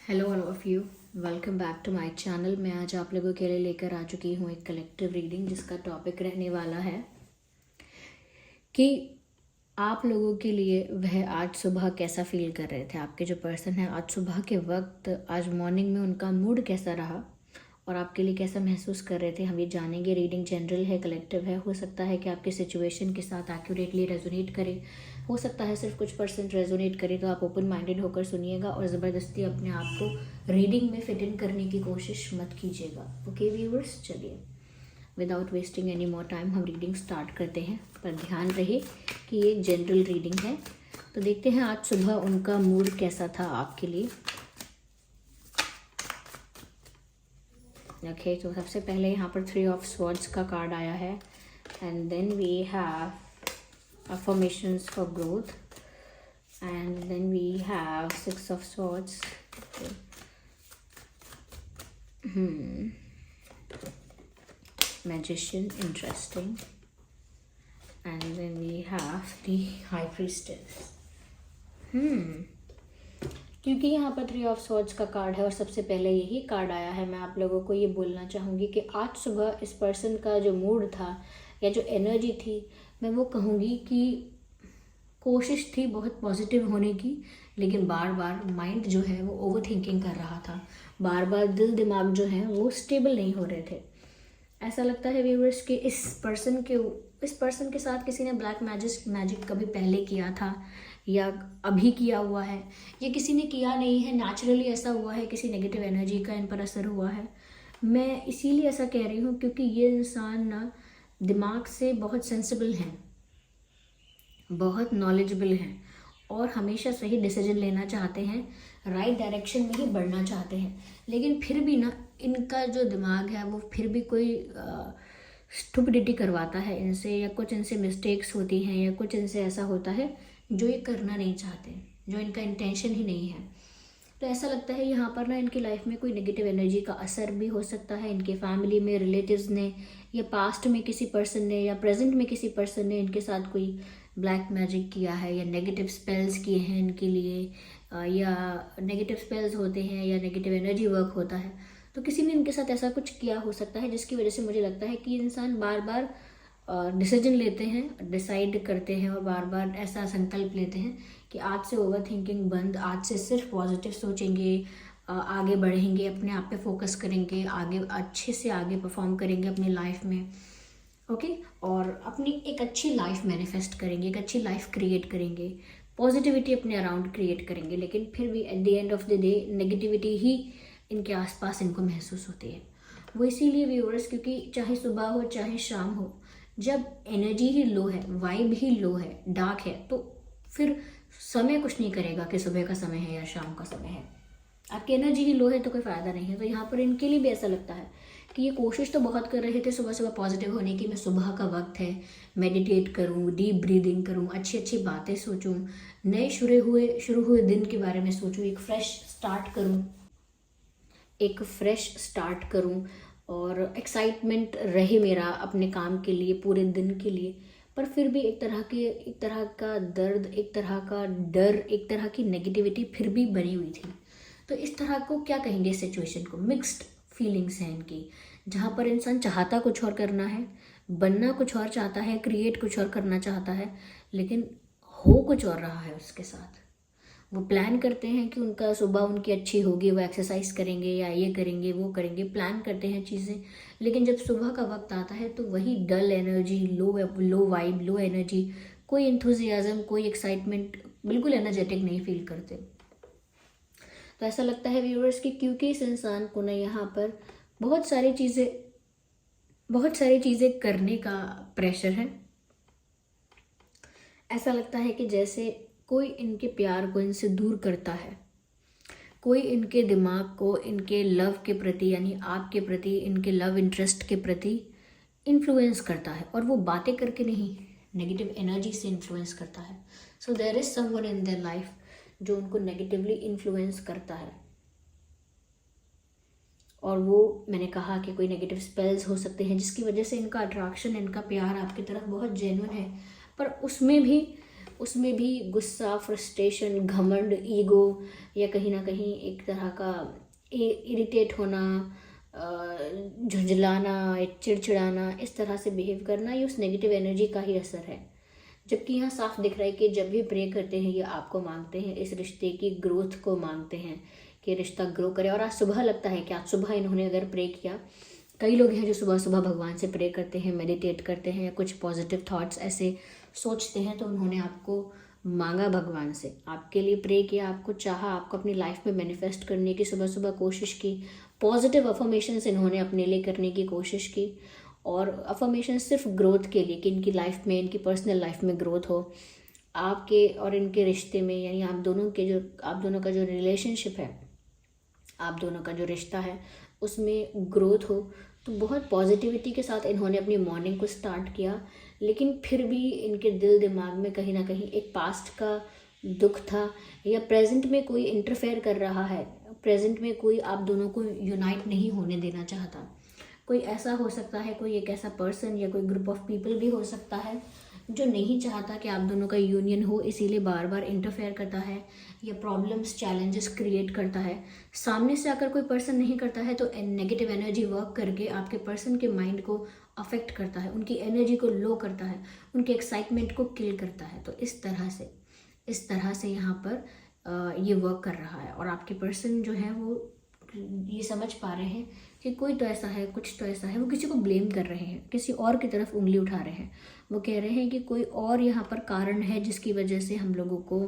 Hello all of you, welcome back to my channel. मैं आज आप लोगों के लिए लेकर आ चुकी हूँ एक कलेक्टिव रीडिंग जिसका टॉपिक रहने वाला है कि आप लोगों के लिए वह आज सुबह कैसा फील कर रहे थे। आपके जो पर्सन है आज सुबह के वक्त, आज मॉर्निंग में उनका मूड कैसा रहा और आपके लिए कैसा महसूस कर रहे थे, हम ये जानेंगे। रीडिंग जनरल है, कलेक्टिव है। हो सकता है कि आपके सिचुएशन के साथ एक्यूरेटली रेजोनेट करे, हो सकता है सिर्फ कुछ परसेंट रेजोनेट करे। तो आप ओपन माइंडेड होकर सुनिएगा और ज़बरदस्ती अपने आप को रीडिंग में फिट इन करने की कोशिश मत कीजिएगा। ओके व्यूअर्स, चलिए without wasting any more time हम रीडिंग स्टार्ट करते हैं। पर ध्यान रहे कि ये जनरल रीडिंग है। तो देखते हैं आज सुबह उनका मूड कैसा था आपके लिए। ओके, तो सबसे पहले यहाँ पर 3 ऑफ स्वॉर्ड्स का कार्ड आया है and then we have affirmations for growth and then we have 6 of swords. Magician, interesting, and then we have the High Priestess. क्योंकि यहाँ पर 3 ऑफ स्वॉर्ड्स का कार्ड है और सबसे पहले यही कार्ड आया है, मैं आप लोगों को ये बोलना चाहूँगी कि आज सुबह इस पर्सन का जो मूड था या जो एनर्जी थी, मैं वो कहूँगी कि कोशिश थी बहुत पॉजिटिव होने की, लेकिन बार बार माइंड जो है वो ओवर थिंकिंग कर रहा था। बार बार दिल दिमाग जो है वो स्टेबल नहीं हो रहे थे। ऐसा लगता है व्यूअर्स कि इस पर्सन के साथ किसी ने ब्लैक मैजिक कभी पहले किया था या अभी किया हुआ है, या किसी ने किया नहीं है, नेचुरली ऐसा हुआ है, किसी नेगेटिव एनर्जी का इन पर असर हुआ है। मैं इसीलिए ऐसा कह रही हूँ क्योंकि ये इंसान ना दिमाग से बहुत सेंसिबल हैं, बहुत नॉलेजेबल हैं और हमेशा सही डिसीजन लेना चाहते हैं, राइट डायरेक्शन में ही बढ़ना चाहते हैं। लेकिन फिर भी ना इनका जो दिमाग है वो फिर भी कोई स्टुपिडिटी करवाता है इनसे, या कुछ इनसे मिस्टेक्स होती हैं, या कुछ इनसे ऐसा होता है जो ये करना नहीं चाहते, जो इनका इंटेंशन ही नहीं है। तो ऐसा लगता है यहाँ पर ना इनकी लाइफ में कोई नेगेटिव एनर्जी का असर भी हो सकता है। इनके फैमिली में, रिलेटिव्स ने, या पास्ट में किसी पर्सन ने, या प्रेजेंट में किसी पर्सन ने इनके साथ कोई ब्लैक मैजिक किया है, या नेगेटिव स्पेल्स किए हैं इनके लिए, या नेगेटिव स्पेल्स होते हैं, या नेगेटिव एनर्जी वर्क होता है। तो किसी ने इनके साथ ऐसा कुछ किया हो सकता है जिसकी वजह से मुझे लगता है कि इंसान बार बार डिसीजन लेते हैं, डिसाइड करते हैं और बार बार ऐसा संकल्प लेते हैं कि आज से ओवर थिंकिंग बंद, आज से सिर्फ पॉजिटिव सोचेंगे, आगे बढ़ेंगे, अपने आप पे फोकस करेंगे, आगे अच्छे से आगे परफॉर्म करेंगे अपनी लाइफ में। ओके, और अपनी एक अच्छी लाइफ मैनिफेस्ट करेंगे, एक अच्छी लाइफ क्रिएट करेंगे, पॉजिटिविटी अपने अराउंड क्रिएट करेंगे। लेकिन फिर भी at the end of the day negativity ही इनके आसपास इनको महसूस होती है। वो इसीलिए व्यूअर्स, क्योंकि चाहे सुबह हो चाहे शाम हो, जब एनर्जी ही लो है, वाइब ही लो है, डार्क है, तो फिर समय कुछ नहीं करेगा कि सुबह का समय है या शाम का समय है। आपकी एनर्जी ही लो है तो कोई फ़ायदा नहीं है। तो यहाँ पर इनके लिए भी ऐसा लगता है कि ये कोशिश तो बहुत कर रहे थे सुबह सुबह पॉजिटिव होने की। मैं सुबह का वक्त है, मेडिटेट करूँ, डीप ब्रीदिंग करूँ, अच्छी अच्छी बातें सोचूँ, नए शुरू हुए दिन के बारे में सोचूँ, एक फ्रेश स्टार्ट करूँ और एक्साइटमेंट रहे मेरा अपने काम के लिए, पूरे दिन के लिए। पर फिर भी एक तरह का दर्द, एक तरह का डर, एक तरह की नेगेटिविटी फिर भी बनी हुई थी। तो इस तरह को क्या कहेंगे, सिचुएशन को मिक्स्ड फीलिंग्स हैं इनकी, जहाँ पर इंसान चाहता कुछ और करना है, बनना कुछ और चाहता है, क्रिएट कुछ और करना चाहता है, लेकिन हो कुछ और रहा है उसके साथ। वो प्लान करते हैं कि उनका सुबह उनकी अच्छी होगी, वो एक्सरसाइज करेंगे या ये करेंगे वो करेंगे, प्लान करते हैं चीज़ें, लेकिन जब सुबह का वक्त आता है तो वही डल एनर्जी, लो वाइब, लो एनर्जी, कोई इंथुजियाज्म, कोई एक्साइटमेंट, बिल्कुल एनर्जेटिक नहीं फील करते। तो ऐसा लगता है व्यूअर्स कि क्योंकि इस इंसान को ना यहाँ पर बहुत सारी चीज़ें करने का प्रेशर है। ऐसा लगता है कि जैसे कोई इनके प्यार को इनसे दूर करता है, कोई इनके दिमाग को इनके लव के प्रति, यानी आपके प्रति, इनके लव इंटरेस्ट के प्रति इन्फ्लुएंस करता है, और वो बातें करके नहीं, नेगेटिव एनर्जी से इन्फ्लुएंस करता है। So there is someone in their life जो उनको नेगेटिवली इन्फ्लुएंस करता है, और वो मैंने कहा कि कोई नेगेटिव स्पेल्स हो सकते हैं जिसकी वजह से इनका अट्रैक्शन, इनका प्यार आपकी तरफ बहुत जेन्युइन है, पर उसमें भी उसमें भी गुस्सा, फ्रस्ट्रेशन, घमंड, ईगो या कहीं ना कहीं एक तरह का इरिटेट होना, झुंझलाना, एक चिड़चिड़ाना, इस तरह से बिहेव करना, ये उस नेगेटिव एनर्जी का ही असर है। जबकि यहाँ साफ दिख रहा है कि जब भी प्रे करते हैं ये आपको मांगते हैं, इस रिश्ते की ग्रोथ को मांगते हैं कि रिश्ता ग्रो करे। और आज सुबह लगता है कि आज सुबह इन्होंने अगर प्रे किया, कई लोग हैं जो सुबह सुबह भगवान से प्रे करते हैं, मेडिटेट करते हैं, कुछ पॉजिटिव थॉट्स ऐसे सोचते हैं, तो उन्होंने आपको मांगा भगवान से, आपके लिए प्रे किया, आपको चाहा, आपको अपनी लाइफ में मैनिफेस्ट करने की सुबह सुबह कोशिश की, पॉजिटिव अफर्मेशंस इन्होंने अपने लिए करने की कोशिश की। और अफर्मेशन सिर्फ ग्रोथ के लिए कि इनकी लाइफ में, इनकी पर्सनल लाइफ में ग्रोथ हो, आपके और इनके रिश्ते में, यानी आप दोनों का जो रिलेशनशिप है, आप दोनों का जो रिश्ता है उसमें ग्रोथ हो। तो बहुत पॉजिटिविटी के साथ इन्होंने अपनी मॉर्निंग को स्टार्ट किया। लेकिन फिर भी इनके दिल दिमाग में कहीं ना कहीं एक पास्ट का दुख था, या प्रेजेंट में कोई इंटरफेयर कर रहा है, प्रेजेंट में कोई आप दोनों को यूनाइट नहीं होने देना चाहता। कोई ऐसा हो सकता है, कोई एक ऐसा पर्सन या कोई ग्रुप ऑफ पीपल भी हो सकता है जो नहीं चाहता कि आप दोनों का यूनियन हो, इसीलिए बार बार इंटरफेयर करता है या प्रॉब्लम्स, चैलेंजेस क्रिएट करता है। सामने से अगर कोई पर्सन नहीं करता है तो नेगेटिव एनर्जी वर्क करके आपके पर्सन के माइंड को अफेक्ट करता है, उनकी एनर्जी को लो करता है, उनके एक्साइटमेंट को किल करता है। तो इस तरह से यहाँ पर ये वर्क कर रहा है। और आपके पर्सन जो है वो ये समझ पा रहे हैं कि कोई तो ऐसा है, कुछ तो ऐसा है, वो किसी को ब्लेम कर रहे हैं, किसी और की तरफ उंगली उठा रहे हैं। वो कह रहे हैं कि कोई और यहाँ पर कारण है जिसकी वजह से हम लोगों को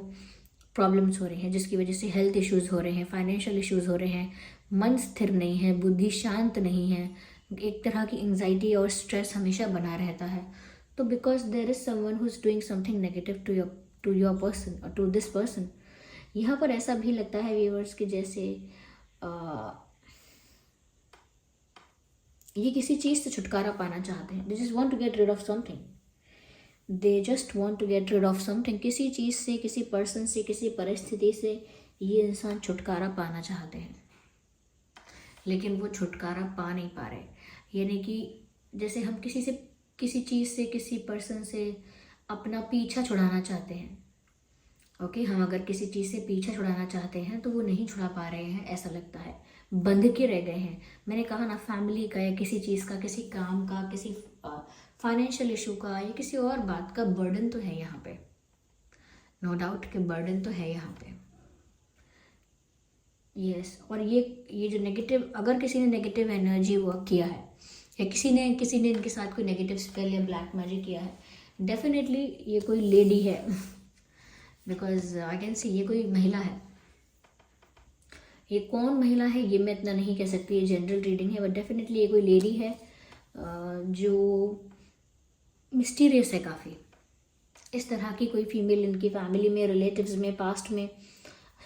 प्रॉब्लम्स हो रही हैं, जिसकी वजह से हेल्थ इश्यूज़ हो रहे हैं, फाइनेंशियल इश्यूज़ हो रहे हैं, मन स्थिर नहीं है, बुद्धि शांत नहीं है, एक तरह की एंग्जाइटी और स्ट्रेस हमेशा बना रहता है। तो because there is someone who is doing something negative to your person और टू दिस पर्सन। यहाँ पर ऐसा भी लगता है व्यूअर्स कि जैसे ये किसी चीज़ से छुटकारा पाना चाहते हैं। They just want to get rid of something, they just want to get rid of something. किसी चीज़ से, किसी पर्सन से, किसी परिस्थिति से ये इंसान छुटकारा पाना चाहते हैं, लेकिन वो छुटकारा पा नहीं पा रहे। यानी कि जैसे हम किसी चीज़ से, किसी पर्सन से अपना पीछा छुड़ाना चाहते हैं। ओके, हम अगर किसी चीज़ से पीछा छुड़ाना चाहते हैं तो वो नहीं छुड़ा पा रहे हैं, ऐसा लगता है, बंध के रह गए हैं। मैंने कहा ना, फैमिली का या किसी चीज़ का, किसी काम का, किसी फाइनेंशियल इशू का या किसी और बात का बर्डन तो है यहाँ पे, नो डाउट कि बर्डन तो है यहाँ पे। यस, और ये जो नेगेटिव, अगर किसी ने नेगेटिव एनर्जी वर्क किया है या किसी ने इनके साथ कोई नेगेटिव स्पेल या ब्लैक मैजिक किया है, डेफिनेटली ये कोई लेडी है, बिकॉज आई कैन सी ये कोई महिला है। ये कौन महिला है ये मैं इतना नहीं कह सकती, ये जनरल रीडिंग है, बट डेफिनेटली ये कोई लेडी है जो मिस्टीरियस है काफ़ी। इस तरह की कोई फीमेल इनकी फैमिली में, रिलेटिव्स में, पास्ट में,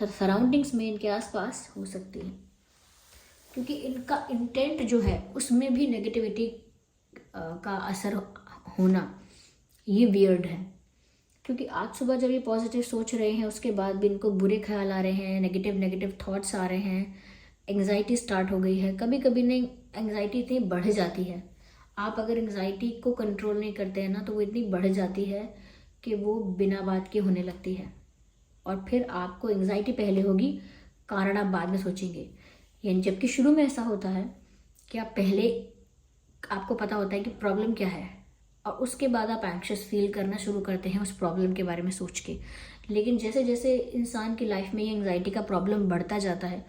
सराउंडिंग्स में, इनके आसपास हो सकती है, क्योंकि इनका इंटेंट जो है उसमें भी नेगेटिविटी का असर होना ये वियर्ड है। क्योंकि आज सुबह जब ये पॉजिटिव सोच रहे हैं उसके बाद भी इनको बुरे ख्याल आ रहे हैं, नेगेटिव थॉट्स आ रहे हैं, एंग्जाइटी स्टार्ट हो गई है। कभी कभी नहीं, एंग्जाइटी इतनी बढ़ जाती है, आप अगर एंग्जाइटी को कंट्रोल नहीं करते हैं ना तो वो इतनी बढ़ जाती है कि वो बिना बात के होने लगती है। और फिर आपको एंग्जाइटी पहले होगी, कारण आप बाद में सोचेंगे। यानी जबकि शुरू में ऐसा होता है कि आप पहले, आपको पता होता है कि प्रॉब्लम क्या है, और उसके बाद आप एंग्शियस फील करना शुरू करते हैं उस प्रॉब्लम के बारे में सोच के। लेकिन जैसे जैसे इंसान की लाइफ में ये एंग्जाइटी का प्रॉब्लम बढ़ता जाता है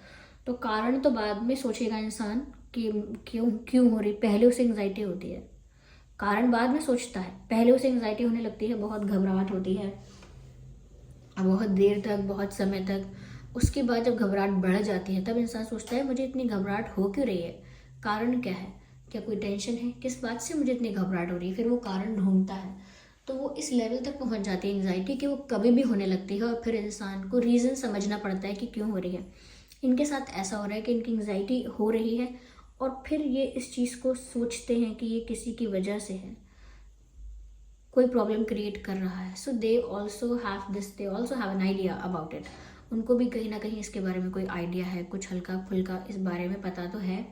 तो कारण तो बाद में सोचेगा इंसान कि क्यों हो रही, पहले उसे एंग्जाइटी होती है, कारण बाद में सोचता है, पहले उसे एंग्जाइटी होने लगती है, बहुत घबराहट होती है बहुत देर तक, बहुत समय तक। उसके बाद जब घबराहट बढ़ जाती है तब इंसान सोचता है मुझे इतनी घबराहट हो क्यों रही है, कारण क्या है, क्या कोई टेंशन है, किस बात से मुझे इतनी घबराहट हो रही है। फिर वो कारण ढूंढता है, तो वो इस लेवल तक पहुंच जाती है एंग्जाइटी कि वो कभी भी होने लगती है, और फिर इंसान को रीज़न समझना पड़ता है कि क्यों हो रही है। इनके साथ ऐसा हो रहा है कि इनकी एंग्जाइटी हो रही है और फिर ये इस चीज़ को सोचते हैं कि ये किसी की वजह से है, कोई प्रॉब्लम क्रिएट कर रहा है। So they also have an idea about it. उनको भी कहीं ना कहीं इसके बारे में कोई आइडिया है, कुछ हल्का फुल्का इस बारे में पता तो है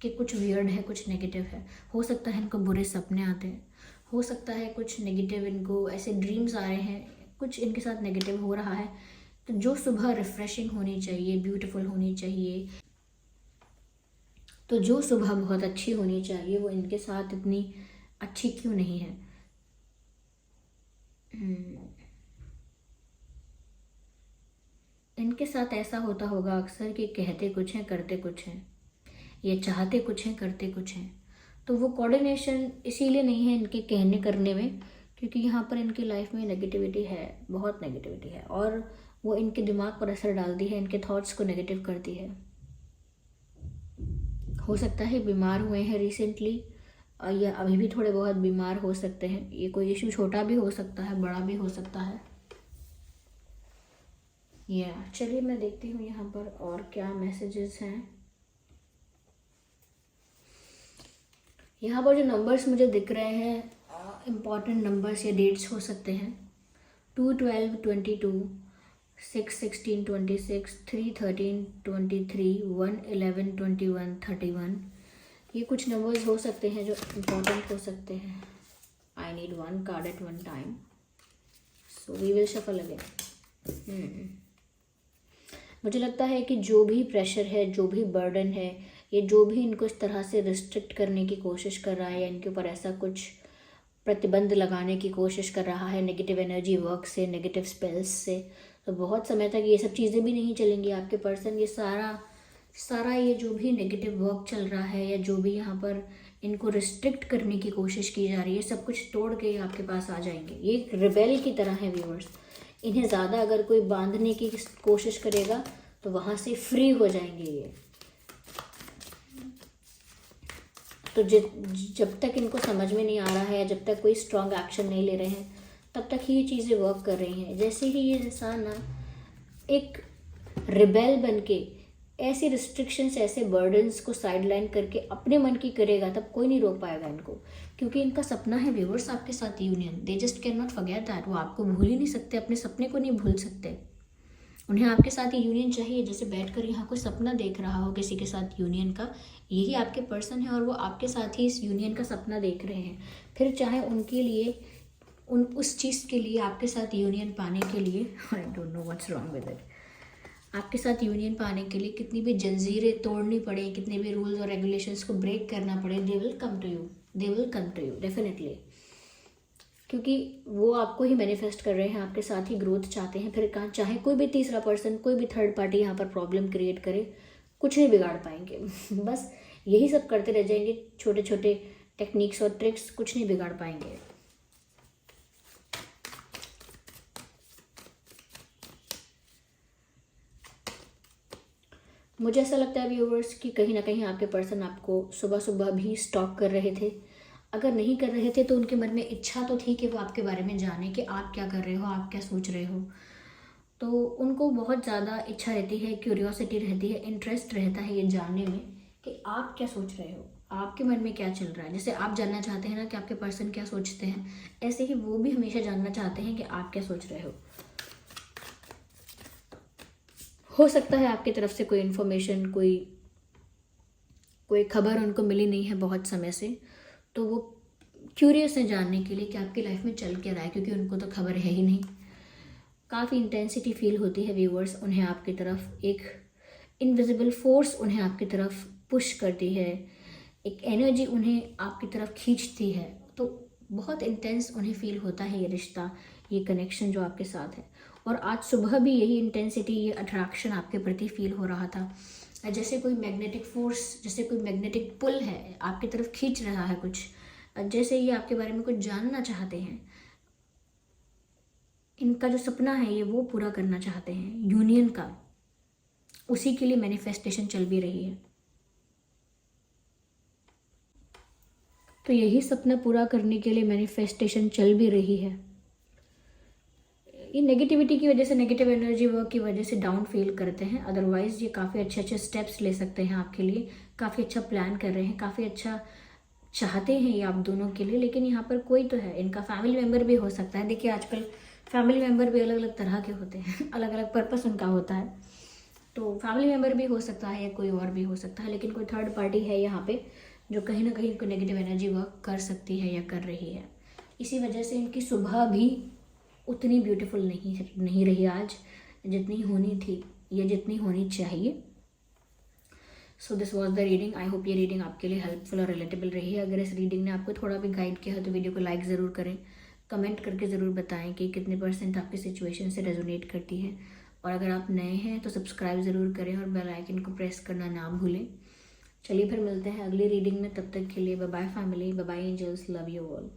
कि कुछ वियर्ड है, कुछ नेगेटिव है। हो सकता है इनको बुरे सपने आते हैं, हो सकता है कुछ नेगेटिव, इनको ऐसे ड्रीम्स आ रहे हैं कुछ इनके साथ नेगेटिव हो रहा है। तो जो सुबह रिफ्रेशिंग होनी चाहिए, ब्यूटीफुल होनी चाहिए, तो जो सुबह बहुत अच्छी होनी चाहिए वो इनके साथ इतनी अच्छी क्यों नहीं है? इनके साथ ऐसा होता होगा अक्सर कि कहते कुछ हैं करते कुछ हैं, ये चाहते कुछ हैं करते कुछ हैं। तो वो कोऑर्डिनेशन इसीलिए नहीं है इनके कहने करने में, क्योंकि यहाँ पर इनकी लाइफ में नेगेटिविटी है, बहुत नेगेटिविटी है, और वो इनके दिमाग पर असर डालती है, इनके थॉट्स को नेगेटिव करती है। हो सकता है बीमार हुए हैं रिसेंटली, या अभी भी थोड़े बहुत बीमार हो सकते हैं। ये कोई इशू छोटा भी हो सकता है, बड़ा भी हो सकता है। या चलिए मैं देखती हूँ यहाँ पर और क्या मैसेजेस हैं। यहाँ पर जो नंबर्स मुझे दिख रहे हैं, इम्पॉर्टेंट नंबर्स या डेट्स हो सकते हैं। 2/12 22, 6/16 26, 3/13 23, 1/11 21 31। ये कुछ नंबर्स हो सकते हैं जो इम्पोर्टेंट हो सकते हैं। I need one card at one time, so we will shuffle again. मुझे लगता है कि जो भी प्रेशर है, जो भी बर्डन है, ये जो भी इनको इस तरह से रिस्ट्रिक्ट करने की कोशिश कर रहा है या इनके ऊपर ऐसा कुछ प्रतिबंध लगाने की कोशिश कर रहा है नेगेटिव एनर्जी वर्क से, नेगेटिव स्पेल्स से, तो बहुत समय तक ये सब चीज़ें भी नहीं चलेंगी। आपके पर्सन ये सारा ये जो भी नेगेटिव वर्क चल रहा है या जो भी यहाँ पर इनको रिस्ट्रिक्ट करने की कोशिश की जा रही है, सब कुछ तोड़ के आपके पास आ जाएंगे। ये एक रिबेल की तरह है व्यूअर्स। इन्हें ज़्यादा अगर कोई बांधने की कोशिश करेगा तो वहाँ से फ्री हो जाएंगे ये। तो जब तक इनको समझ में नहीं आ रहा है या जब तक कोई स्ट्रॉन्ग एक्शन नहीं ले रहे हैं, तब तक ही ये चीज़ें वर्क कर रही हैं। जैसे ही ये इंसान ना एक रिबेल बन के ऐसी रिस्ट्रिक्शंस, ऐसे बर्डन्स को साइडलाइन करके अपने मन की करेगा, तब कोई नहीं रोक पाएगा इनको, क्योंकि इनका सपना है व्यूअर्स आपके साथ union. They just can not forget that. वो आपको भूल ही नहीं सकते, अपने सपने को नहीं भूल सकते। उन्हें आपके साथ ये यूनियन चाहिए। जैसे बैठकर यहाँ कोई सपना देख रहा हो किसी के साथ यूनियन का, यही आपके पर्सन है और वो आपके साथ ही इस यूनियन का सपना देख रहे हैं। फिर चाहे उनके लिए उस चीज़ के लिए आपके साथ यूनियन पाने के लिए, I don't know what's wrong with it, आपके साथ यूनियन पाने के लिए कितनी भी जंजीरें तोड़नी पड़े, कितने भी रूल्स और रेगुलेशंस को ब्रेक करना पड़े, they will come to you, they will come to you definitely. क्योंकि वो आपको ही मैनिफेस्ट कर रहे हैं, आपके साथ ही ग्रोथ चाहते हैं। फिर कहाँ चाहे कोई भी तीसरा पर्सन, कोई भी थर्ड पार्टी यहाँ पर प्रॉब्लम क्रिएट करे, कुछ नहीं बिगाड़ पाएंगे। बस यही सब करते रह जाएंगे, छोटे छोटे टेक्निक्स और ट्रिक्स, कुछ नहीं बिगाड़ पाएंगे। मुझे ऐसा लगता है व्यूअर्स कि कहीं ना कहीं आपके पर्सन आपको सुबह सुबह भी स्टॉक कर रहे थे। अगर नहीं कर रहे थे तो उनके मन में इच्छा तो थी कि वो आपके बारे में जाने कि आप क्या कर रहे हो, आप क्या सोच रहे हो। तो उनको बहुत ज़्यादा इच्छा रहती है, क्यूरियोसिटी रहती है, इंटरेस्ट रहता है ये जानने में कि आप क्या सोच रहे हो, आपके मन में क्या चल रहा है। जैसे आप जानना चाहते हैं ना कि आपके पर्सन क्या सोचते हैं, ऐसे ही वो भी हमेशा जानना चाहते हैं कि आप क्या सोच रहे हो सकता है आपकी तरफ से कोई इन्फॉर्मेशन, कोई खबर उनको मिली नहीं है बहुत समय से, तो वो क्यूरियस है जानने के लिए कि आपकी लाइफ में चल क्या रहा है, क्योंकि उनको तो खबर है ही नहीं। काफ़ी इंटेंसिटी फील होती है व्यूअर्स उन्हें आपकी तरफ, एक इनविजिबल फोर्स उन्हें आपकी तरफ पुश करती है, एक एनर्जी उन्हें आपकी तरफ खींचती है। तो बहुत इंटेंस उन्हें फील होता है ये रिश्ता, ये कनेक्शन जो आपके साथ है। और आज सुबह भी यही इंटेंसिटी, ये अट्रैक्शन आपके प्रति फील हो रहा था। जैसे कोई मैग्नेटिक फोर्स, जैसे कोई मैग्नेटिक पुल है आपकी तरफ खींच रहा है कुछ, जैसे ये आपके बारे में कुछ जानना चाहते हैं। इनका जो सपना है ये वो पूरा करना चाहते हैं यूनियन का, उसी के लिए मैनिफेस्टेशन चल भी रही है। तो यही सपना पूरा करने के लिए मैनिफेस्टेशन चल भी रही है। ये नेगेटिविटी की वजह से, नेगेटिव एनर्जी वर्क की वजह से डाउन फील करते हैं। अदरवाइज़ ये काफ़ी अच्छे अच्छे स्टेप्स ले सकते हैं आपके लिए, काफ़ी अच्छा प्लान कर रहे हैं, काफ़ी अच्छा चाहते हैं ये आप दोनों के लिए। लेकिन यहाँ पर कोई तो है, इनका फैमिली मेम्बर भी हो सकता है। देखिए आजकल फैमिली मेम्बर भी अलग अलग तरह के होते हैं, अलग अलग पर्पस उनका होता है। तो फैमिली मेम्बर भी हो सकता है या कोई और भी हो सकता है, लेकिन कोई थर्ड पार्टी है यहाँ पे जो कहीं ना कहीं इनको नेगेटिव एनर्जी वर्क कर सकती है या कर रही है। इसी वजह से इनकी सुबह भी उतनी ब्यूटीफुल नहीं रही आज जितनी होनी थी या जितनी होनी चाहिए। So this was the reading. I hope ये रीडिंग आपके लिए हेल्पफुल और रिलेटेबल रही है। अगर इस रीडिंग ने आपको थोड़ा भी गाइड किया है तो वीडियो को लाइक ज़रूर करें, कमेंट करके ज़रूर बताएं कि कितने % आपकी सिचुएशन से रेजोनेट करती है। और अगर आप नए हैं तो सब्सक्राइब ज़रूर करें और बेल आइकन को प्रेस करना ना भूलें। चलिए फिर मिलते हैं अगली रीडिंग में, तब तक के लिए bye bye family, bye bye angels, love you all.